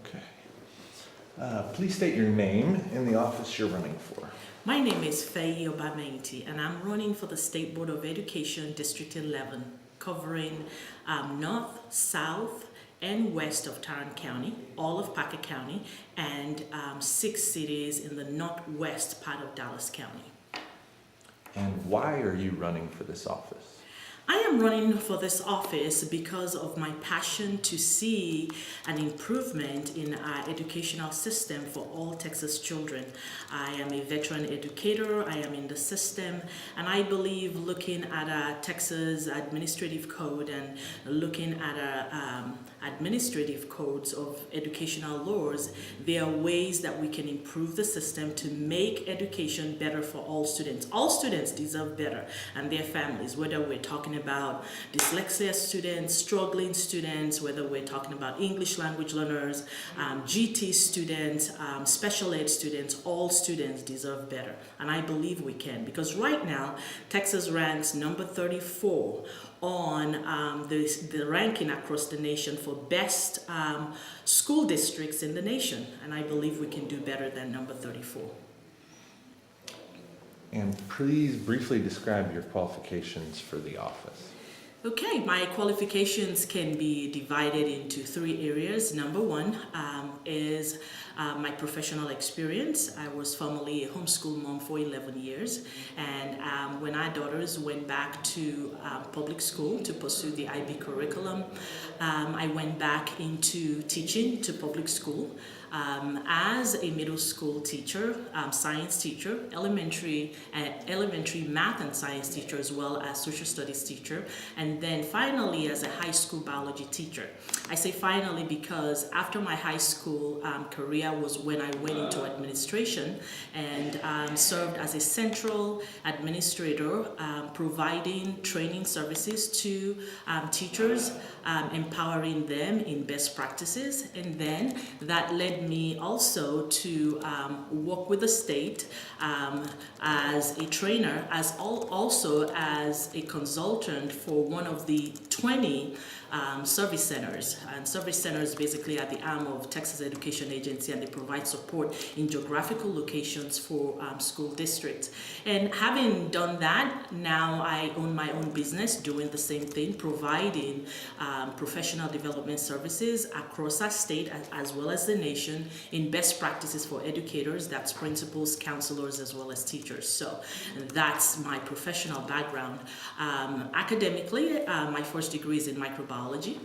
Okay. Please state your name and the office you're running for. My name is Faye Obamaiti, and I'm running for the State Board of Education, District 11, covering north, south, and west of Tarrant County, all of Packer County, and 6 cities in the northwest part of Dallas County. And why are you running for this office? I am running for this office because of my passion to see an improvement in our educational system for all Texas children. I am a veteran educator, I am in the system, and I believe looking at our Texas administrative code and looking at our administrative codes of educational laws, there are ways that we can improve the system to make education better for all students. All students deserve better, and their families, whether we're talking about dyslexia students, struggling students, whether we're talking about English language learners, GT students, special ed students, all students deserve better. And I believe we can, because right now, Texas ranks number 34 on the ranking across the nation for best school districts in the nation. And I believe we can do better than number 34. And please briefly describe your qualifications for the office. Okay, my qualifications can be divided into 3 areas. Number 1 is my professional experience. I was formerly a homeschool mom for 11 years, and when our daughters went back to public school to pursue the IB curriculum, I went back into teaching to public school. As a middle school teacher, science teacher, elementary math and science teacher, as well as social studies teacher, and then finally as a high school biology teacher. I say finally because after my high school career was when I went into administration and served as a central administrator, providing training services to teachers, empowering them in best practices, and then that led me also to work with the state as a trainer, also as a consultant for one of the 20 service centers. And service centers basically are the arm of Texas Education Agency, and they provide support in geographical locations for school districts. And having done that, now I own my own business doing the same thing, providing professional development services across our state as well as the nation in best practices for educators, that's principals, counselors, as well as teachers. So that's my professional background. Academically, my first degree is in microbiology.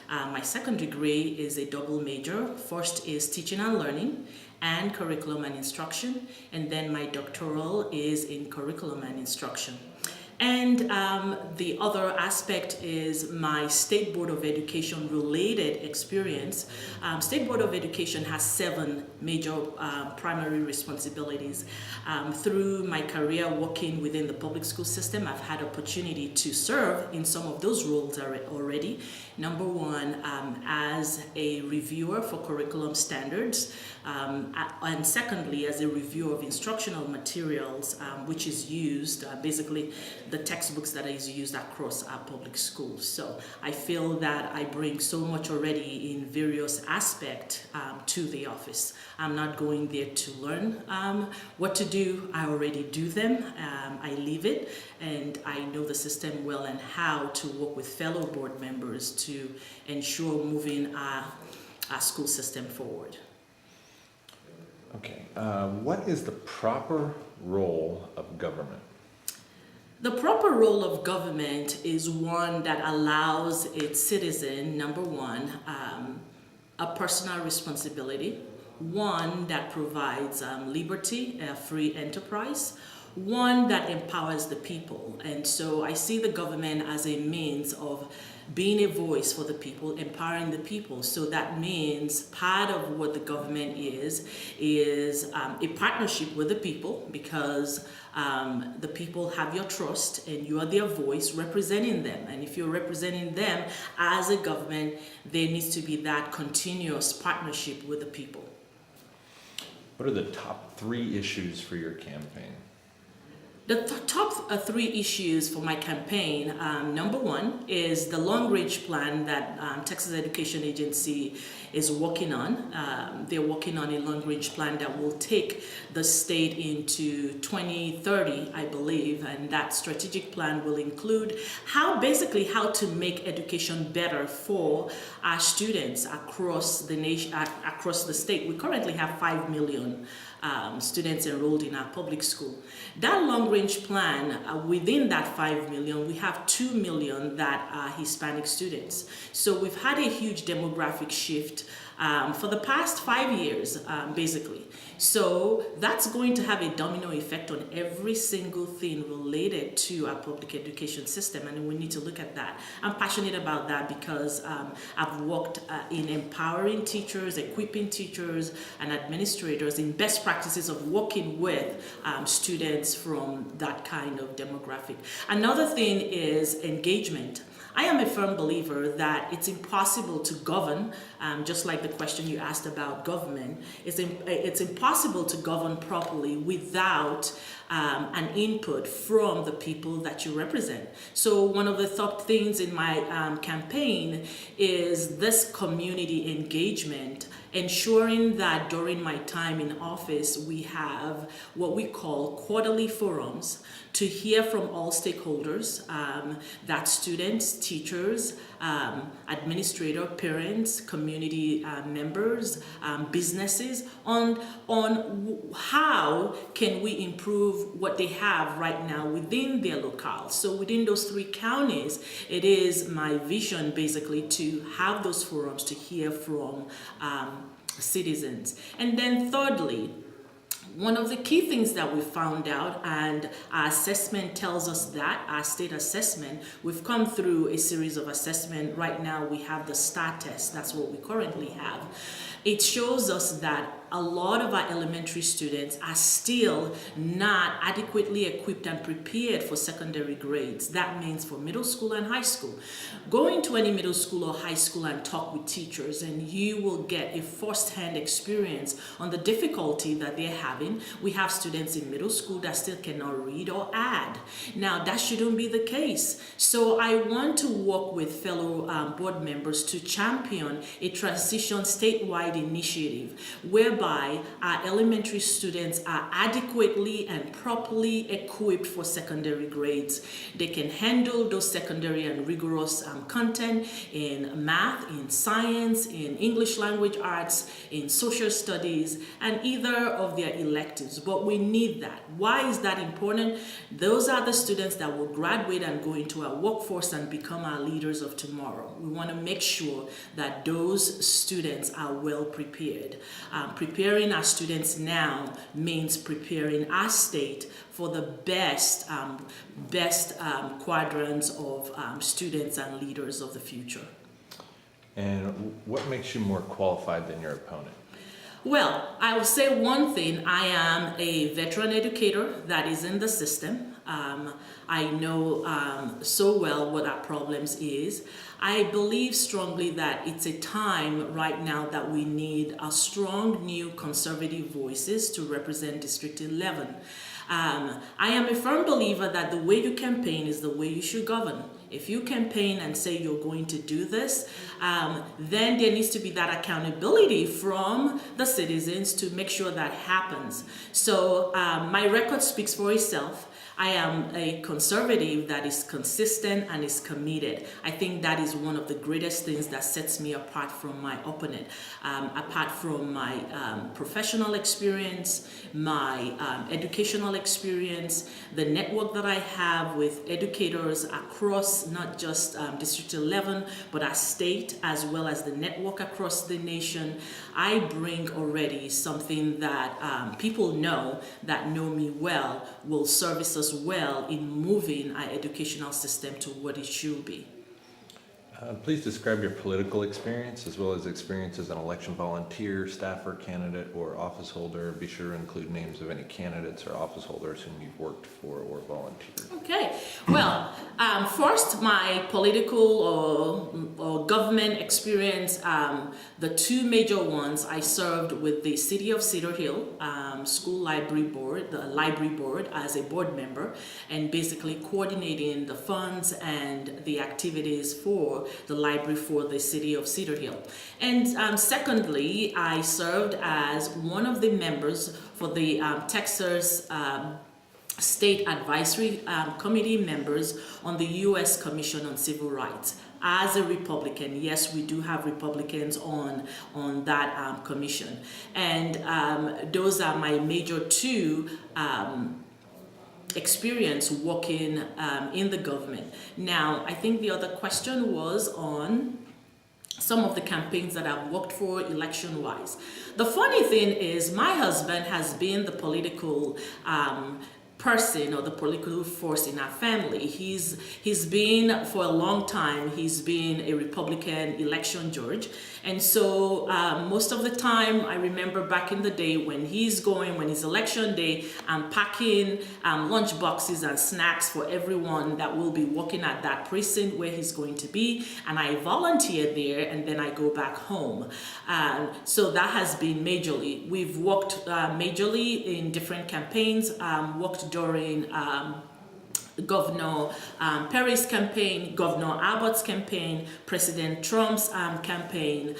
My second degree is a double major. First is teaching and learning and curriculum and instruction, and then my doctoral is in curriculum and instruction. And the other aspect is my State Board of Education related experience. State Board of Education has 7 major primary responsibilities. Through my career working within the public school system, I've had opportunity to serve in some of those roles already. Number 1, as a reviewer for curriculum standards, and secondly, as a reviewer of instructional materials, which is used, basically the textbooks that is used across our public schools. So I feel that I bring so much already in various aspects to the office. I'm not going there to learn what to do. I already do them. I live it, and I know the system well and how to work with fellow board members to ensure moving our school system forward. Okay, what is the proper role of government? The proper role of government is one that allows its citizen, number 1, a personal responsibility, one that provides liberty, free enterprise, one that empowers the people. And so I see the government as a means of being a voice for the people, empowering the people. So that means part of what the government is a partnership with the people, because the people have your trust and you are their voice representing them. And if you're representing them as a government, there needs to be that continuous partnership with the people. What are the top 3 issues for your campaign? The top three issues for my campaign, number one is the long-range plan that Texas Education Agency is working on. They're working on a long-range plan that will take the state into 2030, I believe, and that strategic plan will include how to make education better for our students across the nation, across the state. We currently have 5 million students enrolled in our public school. That long-range plan, within that 5 million, we have 2 million that are Hispanic students. So we've had a huge demographic shift for the past 5 years, basically. So that's going to have a domino effect on every single thing related to our public education system, and we need to look at that. I'm passionate about that because I've worked in empowering teachers, equipping teachers and administrators in best practices of working with students from that kind of demographic. Another thing is engagement. I am a firm believer that it's impossible to govern, just like the question you asked about government, it's impossible to govern properly without an input from the people that you represent. So one of the top things in my campaign is this community engagement, ensuring that during my time in office we have what we call quarterly forums to hear from all stakeholders, that's students, teachers, administrator, parents, community members, businesses, on how can we improve what they have right now within their locale. So within those 3 counties, it is my vision basically to have those forums to hear from citizens. And then thirdly, one of the key things that we found out, and our assessment tells us that, our state assessment, we've come through a series of assessment. Right now we have the STAR test, that's what we currently have. It shows us that a lot of our elementary students are still not adequately equipped and prepared for secondary grades. That means for middle school and high school. Go into any middle school or high school and talk with teachers, and you will get a first-hand experience on the difficulty that they're having. We have students in middle school that still cannot read or add. Now, that shouldn't be the case. So I want to work with fellow board members to champion a transition statewide initiative whereby our elementary students are adequately and properly equipped for secondary grades. They can handle those secondary and rigorous content in math, in science, in English language arts, in social studies, and either of their electives. But we need that. Why is that important? Those are the students that will graduate and go into our workforce and become our leaders of tomorrow. We want to make sure that those students are well prepared. Preparing our students now means preparing our state for the best quadrants of students and leaders of the future. And what makes you more qualified than your opponent? Well, I will say one thing. I am a veteran educator that is in the system. I know so well what our problems is. I believe strongly that it's a time right now that we need a strong new conservative voices to represent District 11. I am a firm believer that the way you campaign is the way you should govern. If you campaign and say you're going to do this, then there needs to be that accountability from the citizens to make sure that happens. So my record speaks for itself. I am a conservative that is consistent and is committed. I think that is one of the greatest things that sets me apart from my opponent. Apart from my professional experience, my educational experience, the network that I have with educators across not just District 11, but our state, as well as the network across the nation, I bring already something that people that know me well will service us well in moving our educational system to what it should be. Please describe your political experience as well as experience as an election volunteer, staffer, candidate, or office holder. Be sure to include names of any candidates or office holders whom you've worked for or volunteered. Okay, well, first, my political or government experience, the two major ones, I served with the City of Cedar Hill School Library Board, the library board, as a board member, and basically coordinating the funds and the activities for the library for the City of Cedar Hill. And secondly, I served as one of the members for the Texas State Advisory Committee members on the U.S. Commission on Civil Rights. As a Republican, yes, we do have Republicans on that commission. And those are my major two experience working in the government. Now, I think the other question was on some of the campaigns that I've worked for election-wise. The funny thing is my husband has been the political person or the political force in our family. He's been for a long time, he's been a Republican election judge. And so most of the time, I remember back in the day when it's election day, I'm packing lunch boxes and snacks for everyone that will be working at that precinct where he's going to be. And I volunteer there and then I go back home. So that has been majorly. We've worked majorly in different campaigns, worked during Governor Perry's campaign, Governor Abbott's campaign, President Trump's campaign,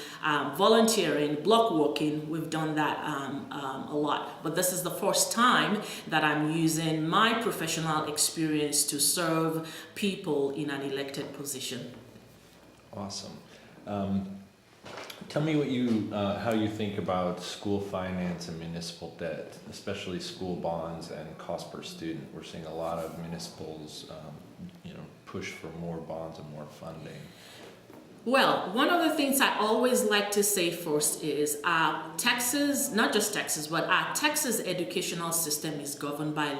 volunteering, block walking. We've done that a lot. But this is the first time that I'm using my professional experience to serve people in an elected position. Awesome. Tell me how you think about school finance and municipal debt, especially school bonds and cost per student. We're seeing a lot of municipals, push for more bonds and more funding. Well, one of the things I always like to say first is Texas, not just Texas, but our Texas educational system is governed by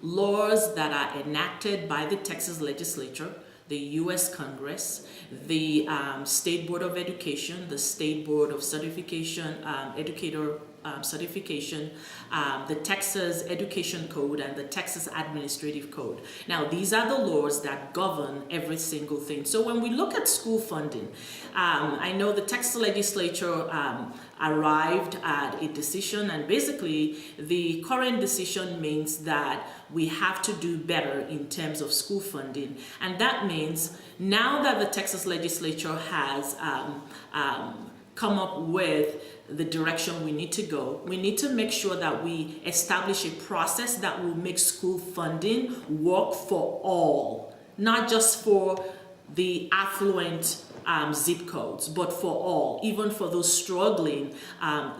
laws that are enacted by the Texas legislature, the U.S. Congress, the State Board of Education, the State Board of Certification, Educator Certification, the Texas Education Code, and the Texas Administrative Code. Now, these are the laws that govern every single thing. So when we look at school funding, I know the Texas legislature arrived at a decision, and basically the current decision means that we have to do better in terms of school funding. And that means now that the Texas legislature has come up with the direction we need to go, we need to make sure that we establish a process that will make school funding work for all, not just for the affluent zip codes, but for all, even for those struggling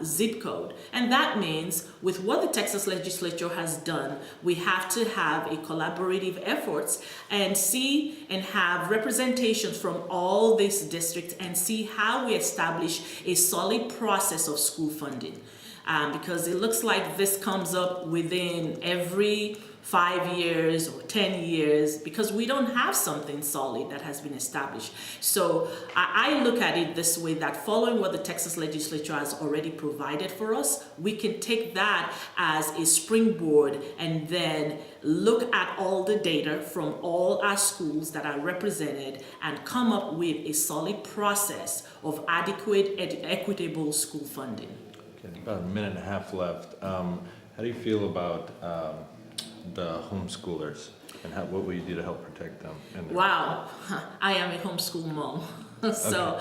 zip code. And that means with what the Texas legislature has done, we have to have a collaborative efforts and see and have representations from all these districts and see how we establish a solid process of school funding. Because it looks like this comes up within every 5 years or 10 years because we don't have something solid that has been established. So I look at it this way, that following what the Texas legislature has already provided for us, we can take that as a springboard and then look at all the data from all our schools that are represented and come up with a solid process of adequate, equitable school funding. Okay, about a minute and a half left. How do you feel about the homeschoolers and what will you do to help protect them? Wow, I am a homeschool mom. So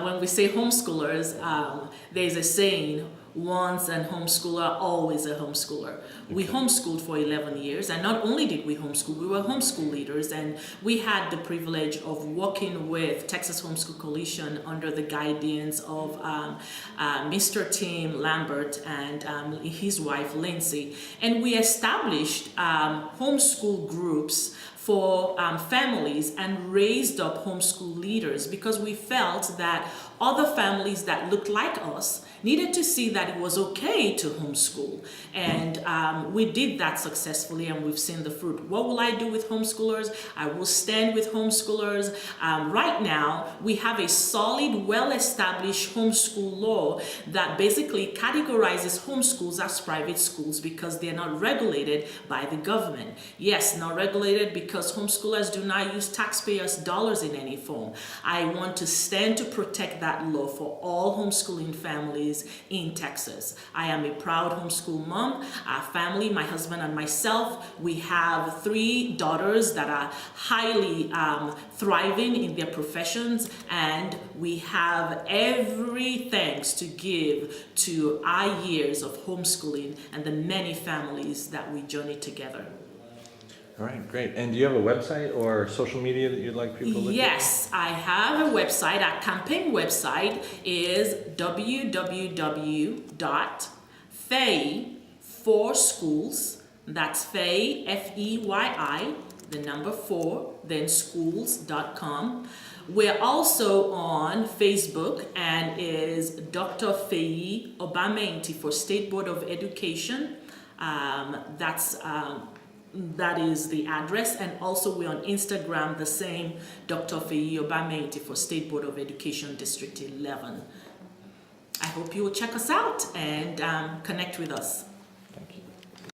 when we say homeschoolers, there's a saying, once a homeschooler, always a homeschooler. We homeschooled for 11 years, and not only did we homeschool, we were homeschool leaders, and we had the privilege of working with Texas Homeschool Coalition under the guidance of Mr. Tim Lambert and his wife Lindsay, and we established homeschool groups for families and raised up homeschool leaders because we felt that other families that looked like us needed to see that it was okay to homeschool. And we did that successfully, and we've seen the fruit. What will I do with homeschoolers? I will stand with homeschoolers. Right now, we have a solid, well-established homeschool law that basically categorizes homeschools as private schools because they're not regulated by the government. Yes, not regulated because homeschoolers do not use taxpayers' dollars in any form. I want to stand to protect that law for all homeschooling families in Texas. I am a proud homeschool mom. Our family, my husband and myself, we have 3 daughters that are highly thriving in their professions, and we have every thanks to give to our years of homeschooling and the many families that we journey together. All right, great. And do you have a website or social media that you'd like people to look at? Yes, I have a website. Our campaign website is www.fey4schools. That's Fey, F-E-Y-I, the number 4, then schools.com. We're also on Facebook and is Dr. Feyi Obamenti for State Board of Education. That is the address, and also we're on Instagram, the same Dr. Feyi Obamenti for State Board of Education District 11. I hope you will check us out and connect with us.